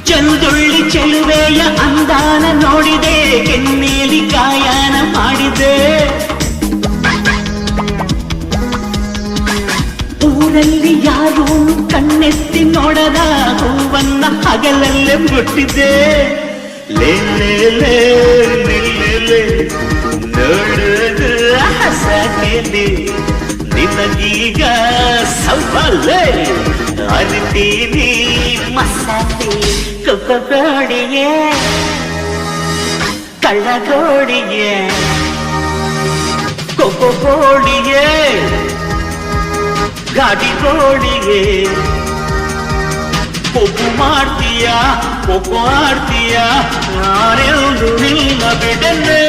ಚಂದುಳ್ಳಿ ಚೆಲುವೆಯ ಅಂದಾನ ನೋಡಿದೆ, ಕೆನ್ನೇಲಿ ಗಾಯನ ಮಾಡಿದೆ. ಊರಲ್ಲಿ ಯಾರೂ ಕಣ್ಣೆತ್ತಿ ನೋಡದ ಹೂವನ್ನ ಹಗಲಲ್ಲೇ ಮುಟ್ಟಿದೆ. ಲೇ ಲೇ ಲೇ ನೋಡುವುದು ಹಸಕೆಲೆ, ನಿನಗೀಗ ಸವಾಲೆ ಅರಿತೀನಿ ಮಸಾಲೆ. ಕೊಕ್ಕೋಡಿಗೆ ಕಳ್ಳಗೋಡಿಗೆ ಕೊಕ್ಕೋಡಿಗೆ ಗಾಡಿ ಗೋಡಿಗೆ ಕೊಬ್ಬು ಮಾಡ್ತೀಯ ಕೊಬ್ಬು ಆಡ್ತೀಯ, ನಾನೆಂದು ನಿನ್ನ ಬಿಡನೆ.